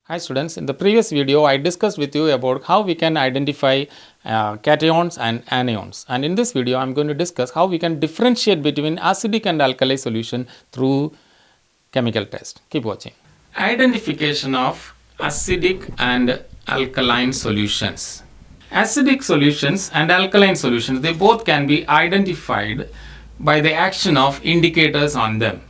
Hi students, in the previous video I discussed with you about how we can identify cations and anions, and in this video I am going to discuss how we can differentiate between acidic and alkali solution through chemical test. Keep watching. Identification of acidic and alkaline solutions. Acidic solutions and alkaline solutions, they both can be identified by the action of indicators on them.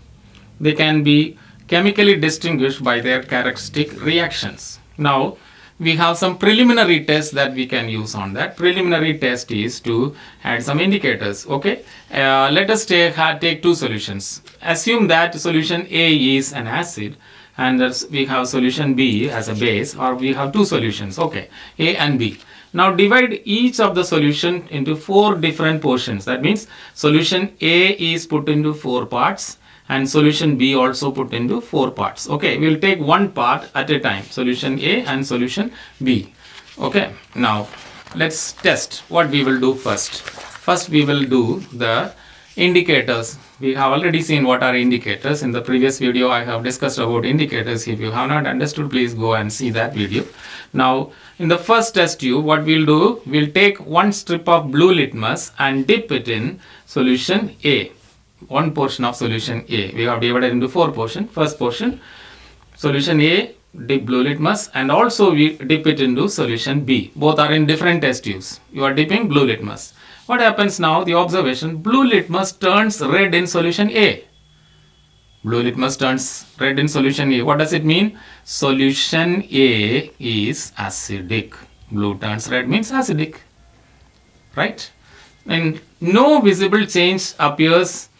They can be chemically distinguished by their characteristic reactions. Now, we have some preliminary tests that we can use on that. Preliminary test is to add some indicators. Okay, let us take two solutions. Assume that solution A is an acid and we have solution B as a base, or we have two solutions. Okay, A and B. Now divide each of the solution into four different portions. That means solution A is put into four parts and solution B also put into four parts. Okay, we will take one part at a time, solution A and solution B. Okay, now let's test what we will do first. First we will do the indicators. We have already seen what are indicators. In the previous video I have discussed about indicators. If you have not understood, please go and see that video. Now in the first test tube, what we'll do, we'll take one strip of blue litmus and dip it in solution A. One portion of solution A. We have divided into four portions. First portion, solution A, dip blue litmus, and also we dip it into solution B. Both are in different test tubes. You are dipping blue litmus. What happens now? The observation, blue litmus turns red in solution A. Blue litmus turns red in solution A. What does it mean? Solution A is acidic. Blue turns red means acidic. Right? And no visible change appears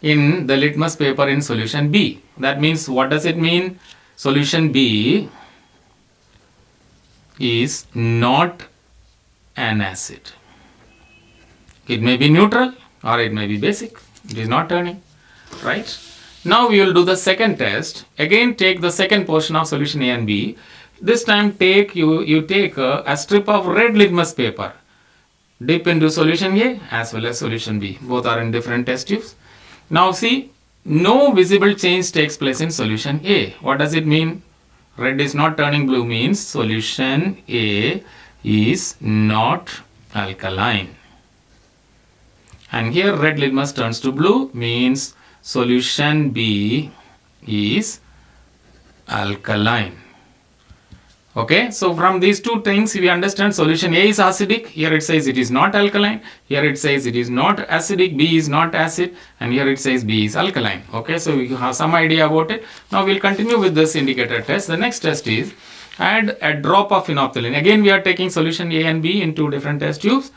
in the litmus paper in solution B. That means, what does it mean? Solution B is not an acid. It may be neutral or it may be basic. It is not turning, right? Now we will do the second test. Again, take the second portion of solution A and B. This time you take a strip of red litmus paper. Dip into solution A as well as solution B. Both are in different test tubes. Now see, no visible change takes place in solution A. What does it mean? Red is not turning blue means solution A is not alkaline. And here red litmus turns to blue means solution B is alkaline. Okay, so from these two things we understand solution A is acidic. Here it says it is not alkaline. Here it says it is not acidic. B is not acid. And here it says B is alkaline. Okay, so you have some idea about it. Now we'll continue with this indicator test. The next test is add a drop of phenolphthalein. Again we are taking solution A and B in two different test tubes.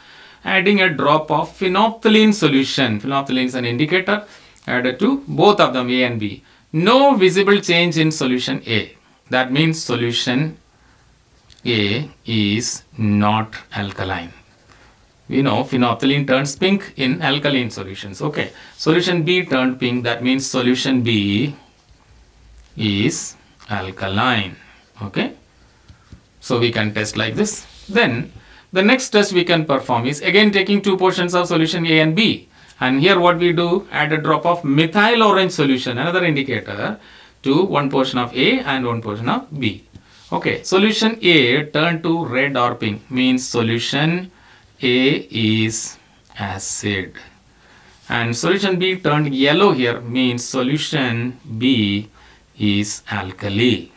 Adding a drop of phenolphthalein solution. Phenolphthalein is an indicator. Added to both of them, A and B. No visible change in solution A. That means solution A is not alkaline. We know phenolphthalein turns pink in alkaline solutions. Okay. Solution B turned pink. That means solution B is alkaline. Okay. So we can test like this. Then the next test we can perform is again taking two portions of solution A and B. And here what we do, add a drop of methyl orange solution, another indicator, to one portion of A and one portion of B. Okay, solution A turned to red or pink means solution A is acid. And solution B turned yellow here means solution B is alkali.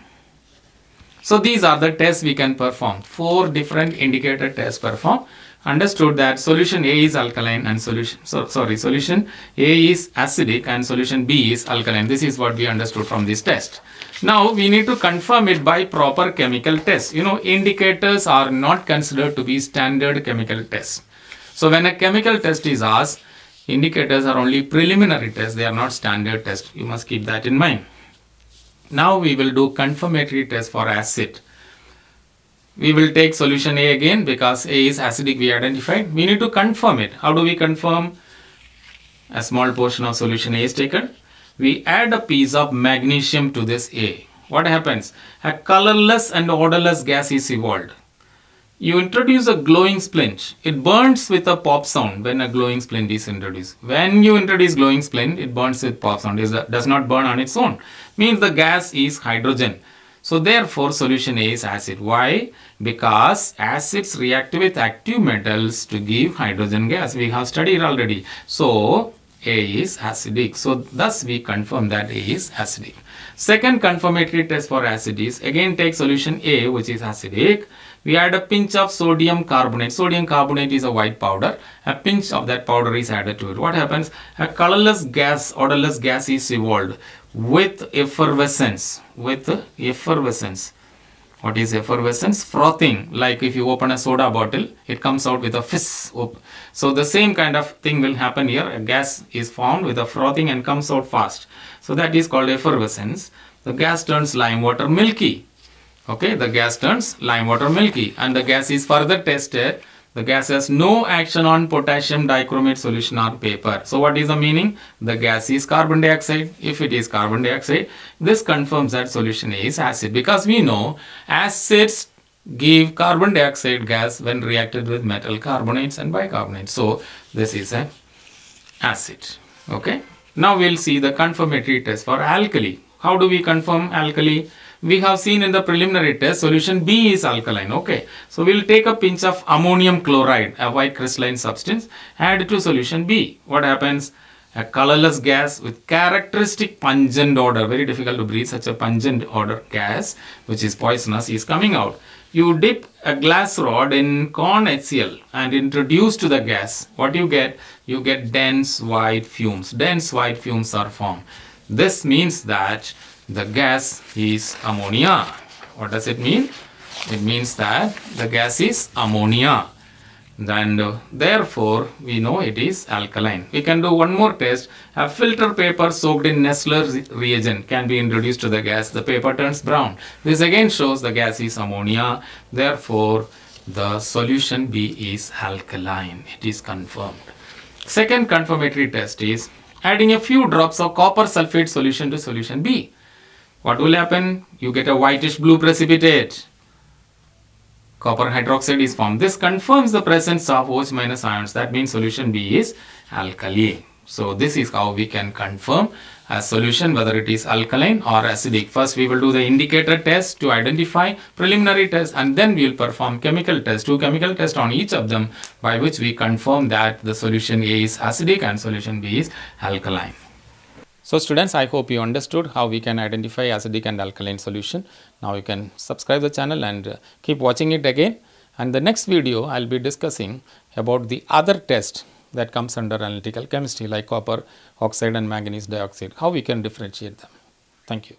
So these are the tests we can perform. Four different indicator tests perform. Understood that solution A is alkaline and solution A is acidic and solution B is alkaline. This is what we understood from this test. Now we need to confirm it by proper chemical test. You know, indicators are not considered to be standard chemical tests. So when a chemical test is asked, indicators are only preliminary tests. They are not standard tests. You must keep that in mind. Now we will do confirmatory test for acid. We will take solution A again because A is acidic we identified. We need to confirm it. How do we confirm? A small portion of solution A is taken. We add a piece of magnesium to this A. What happens? A colorless and odorless gas is evolved. You introduce a glowing splint. It burns with a pop sound when a glowing splint is introduced. When you introduce glowing splint, it burns with pop sound. It does not burn on its own. Means the gas is hydrogen. So therefore solution A is acid. Why? Because acids react with active metals to give hydrogen gas. We have studied already. So A is acidic. So thus we confirm that A is acidic. Second confirmatory test for acid is, again take solution A, which is acidic. We add a pinch of sodium carbonate. Sodium carbonate is a white powder. A pinch of that powder is added to it. What happens? A colorless gas, odorless gas is evolved with effervescence. With effervescence. What is effervescence? Frothing. Like if you open a soda bottle, it comes out with a fizz. So the same kind of thing will happen here. A gas is formed with a frothing and comes out fast. So that is called effervescence. The gas turns lime water milky. Okay, the gas turns lime water milky, and the gas is further tested. The gas has no action on potassium dichromate solution or paper. So what is the meaning? The gas is carbon dioxide. If it is carbon dioxide, this confirms that solution is acid, because we know acids give carbon dioxide gas when reacted with metal carbonates and bicarbonates. So this is an acid. Okay. Now we'll see the confirmatory test for alkali. How do we confirm alkali? We have seen in the preliminary test solution B is alkaline. Okay, so we'll take a pinch of ammonium chloride, a white crystalline substance, add it to solution B. What happens? A colorless gas with characteristic pungent odor, very difficult to breathe, such a pungent odor gas which is poisonous is coming out. You dip a glass rod in corn HCl and introduce to the gas. What you get? You get dense white fumes. Dense white fumes are formed. This means that the gas is ammonia. What does it mean? It means that the gas is ammonia. And therefore, we know it is alkaline. We can do one more test. A filter paper soaked in Nessler's reagent can be introduced to the gas. The paper turns brown. This again shows the gas is ammonia. Therefore, the solution B is alkaline. It is confirmed. Second confirmatory test is adding a few drops of copper sulfate solution to solution B. What will happen? You get a whitish blue precipitate. Copper hydroxide is formed. This confirms the presence of OH minus ions. That means solution B is alkali. So this is how we can confirm a solution whether it is alkaline or acidic. First we will do the indicator test to identify, preliminary test, and then we will perform chemical test, 2 chemical tests on each of them, by which we confirm that the solution A is acidic and solution B is alkaline. So students, I hope you understood how we can identify acidic and alkaline solution. Now you can subscribe the channel and keep watching it again. And the next video I will be discussing about the other test that comes under analytical chemistry, like copper oxide and manganese dioxide, how we can differentiate them. Thank you.